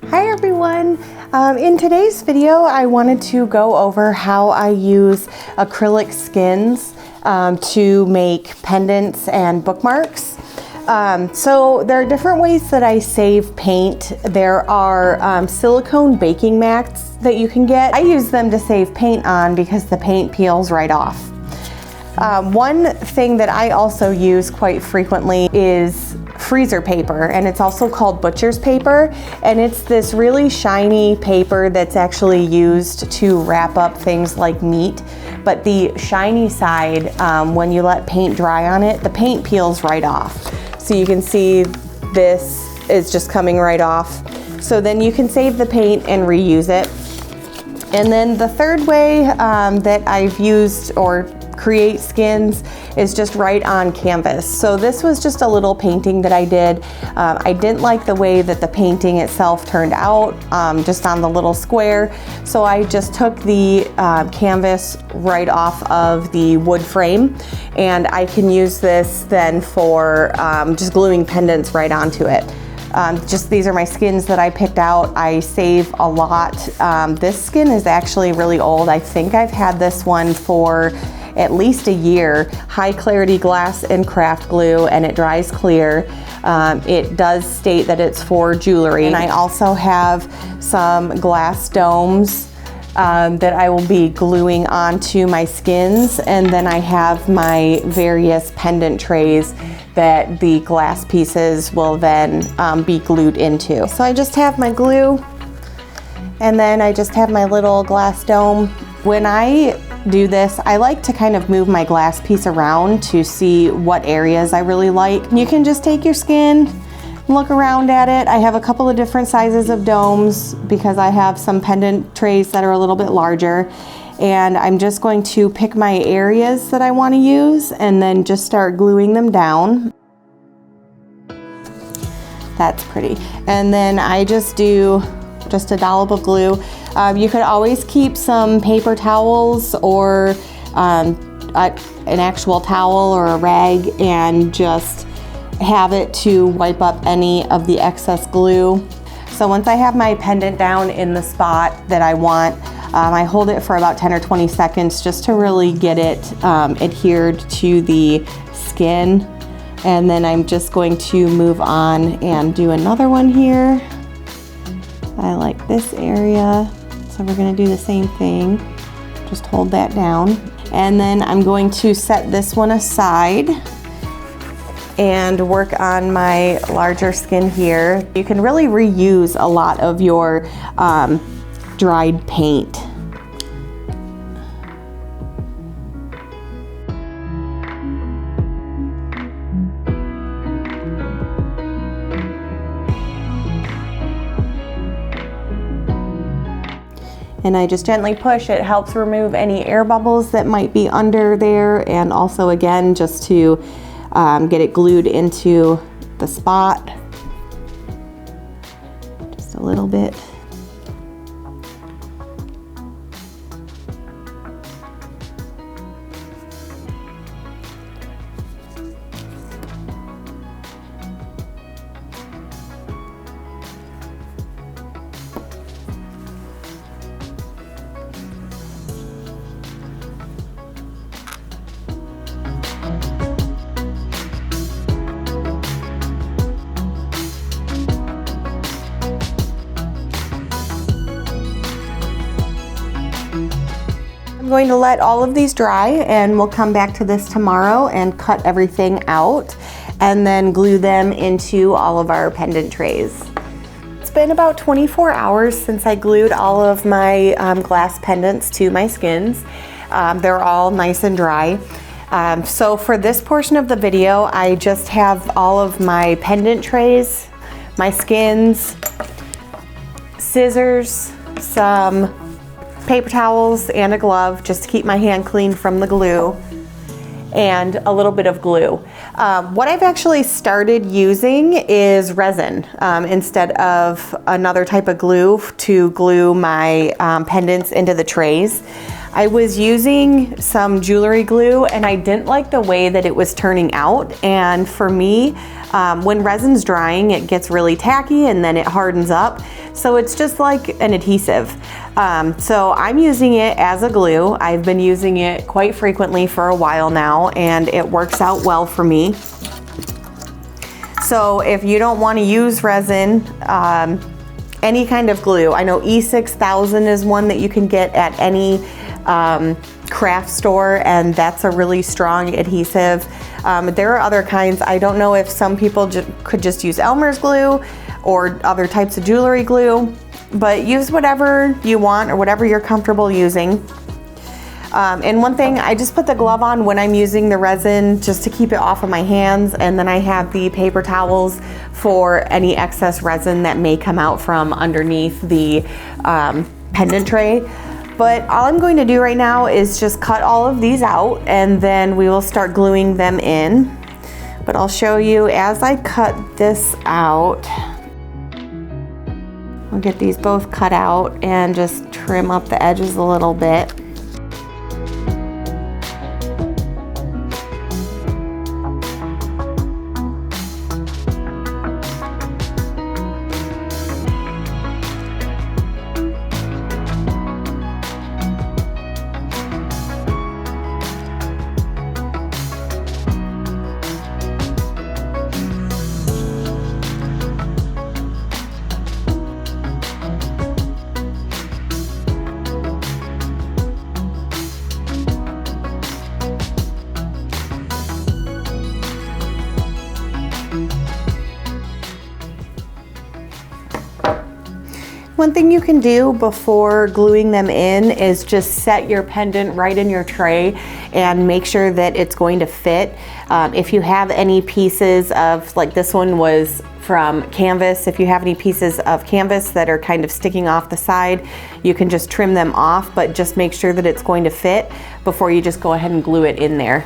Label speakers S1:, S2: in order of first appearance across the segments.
S1: Hi everyone! In today's video I wanted to go over how I use acrylic skins to make pendants and bookmarks. So there are different ways that I save paint. There are silicone baking mats that you can get. I use them to save paint on because the paint peels right off. One thing that I also use quite frequently is freezer paper, and it's also called butcher's paper, and it's this really shiny paper that's actually used to wrap up things like meat. But the shiny side, when you let paint dry on it, the paint peels right off. So you can see this is just coming right off. So then you can save the paint and reuse it. And then the third way that I've used or create skins is just right on canvas. So this was just a little painting that I did. I didn't like the way that the painting itself turned out, just on the little square. So I just took the canvas right off of the wood frame, and I can use this then for just gluing pendants right onto it. Just these are my skins that I picked out. I save a lot. This skin is actually really old. I think I've had this one for at least a year. High clarity glass and craft glue, and it dries clear. It does state that it's for jewelry. And I also have some glass domes that I will be gluing onto my skins, and then I have my various pendant trays that the glass pieces will then be glued into. So I just have my glue, and then I just have my little glass dome. When I do this, I like to kind of move my glass piece around to see what areas I really like. You can just take your skin and look around at it. I have a couple of different sizes of domes because I have some pendant trays that are a little bit larger, and I'm just going to pick my areas that I want to use and then just start gluing them down. That's pretty. And then I just do just a dollop of glue. You could always keep some paper towels or an actual towel or a rag and just have it to wipe up any of the excess glue. So once I have my pendant down in the spot that I want, I hold it for about 10 or 20 seconds just to really get it adhered to the skin. And then I'm just going to move on and do another one here. I like this area, so we're going to do the same thing. Just hold that down. And then I'm going to set this one aside and work on my larger skin here. You can really reuse a lot of your dried paint. And I just gently push. It helps remove any air bubbles that might be under there, and also again just to get it glued into the spot. Just a little bit. I'm going to let all of these dry, and we'll come back to this tomorrow and cut everything out and then glue them into all of our pendant trays. It's been about 24 hours since I glued all of my glass pendants to my skins. They're all nice and dry. So for this portion of the video, I just have all of my pendant trays, my skins, scissors, some paper towels, and a glove just to keep my hand clean from the glue, and a little bit of glue. What I've actually started using is resin instead of another type of glue to glue my pendants into the trays. I was using some jewelry glue and I didn't like the way that it was turning out. And for me, when resin's drying, it gets really tacky and then it hardens up. So it's just like an adhesive. So I'm using it as a glue. I've been using it quite frequently for a while now and it works out well for me. So if you don't want to use resin, any kind of glue, I know E6000 is one that you can get at any craft store, and that's a really strong adhesive. There are other kinds. I don't know if some people could just use Elmer's glue or other types of jewelry glue, but use whatever you want or whatever you're comfortable using. And one thing, I just put the glove on when I'm using the resin just to keep it off of my hands, and then I have the paper towels for any excess resin that may come out from underneath the pendant tray. But all I'm going to do right now is just cut all of these out and then we will start gluing them in. But I'll show you as I cut this out. I'll get these both cut out and just trim up the edges a little bit. One thing you can do before gluing them in is just set your pendant right in your tray and make sure that it's going to fit. If you have any pieces of, like this one was from canvas, if you have any pieces of canvas that are kind of sticking off the side, you can just trim them off, but just make sure that it's going to fit before you just go ahead and glue it in there.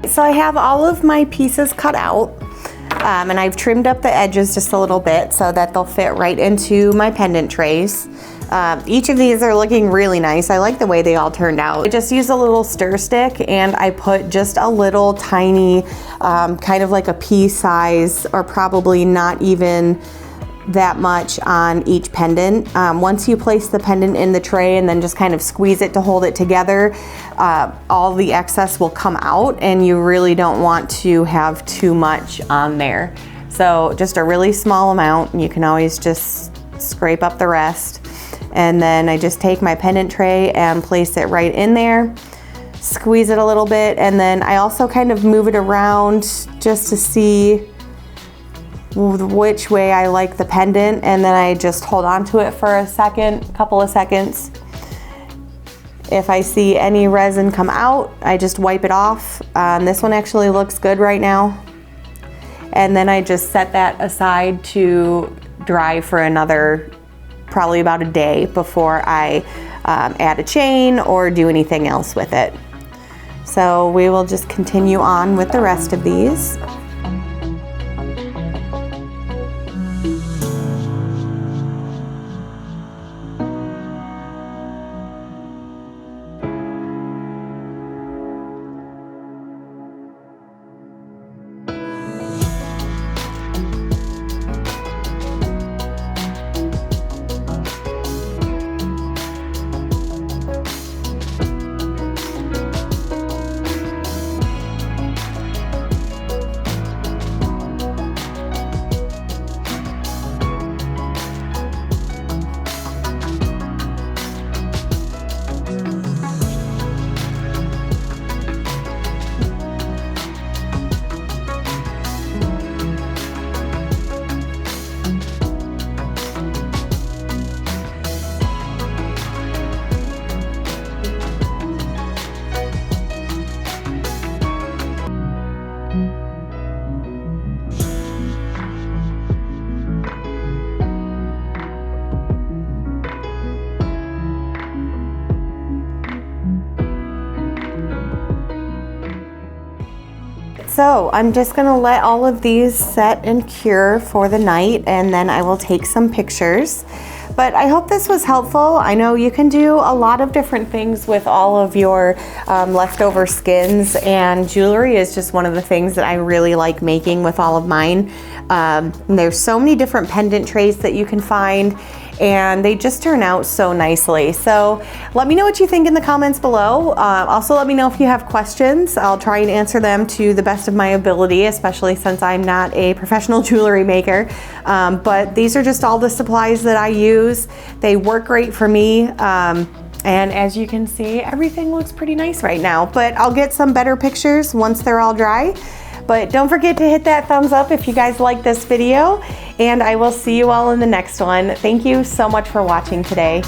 S1: So I have all of my pieces cut out and I've trimmed up the edges just a little bit so that they'll fit right into my pendant trays. Each of these are looking really nice. I like the way they all turned out. I just used a little stir stick and I put just a little tiny, kind of like a pea size, or probably not even that much on each pendant. Once you place the pendant in the tray and then just kind of squeeze it to hold it together, all the excess will come out and you really don't want to have too much on there. So just a really small amount, and you can always just scrape up the rest. And then I just take my pendant tray and place it right in there, squeeze it a little bit, and then I also kind of move it around just to see which way I like the pendant, and then I just hold on to it for a couple of seconds. If I see any resin come out, I just wipe it off. This one actually looks good right now. And then I just set that aside to dry for another probably about a day before I add a chain or do anything else with it. So we will just continue on with the rest of these. So I'm just gonna let all of these set and cure for the night, and then I will take some pictures. But I hope this was helpful. I know you can do a lot of different things with all of your leftover skins, and jewelry is just one of the things that I really like making with all of mine. There's so many different pendant trays that you can find, and they just turn out so nicely. So let me know what you think in the comments below. Also let me know if you have questions. I'll try and answer them to the best of my ability, especially since I'm not a professional jewelry maker. But these are just all the supplies that I use. They work great for me. And as you can see, everything looks pretty nice right now, but I'll get some better pictures once they're all dry. But don't forget to hit that thumbs up if you guys like this video, and I will see you all in the next one. Thank you so much for watching today.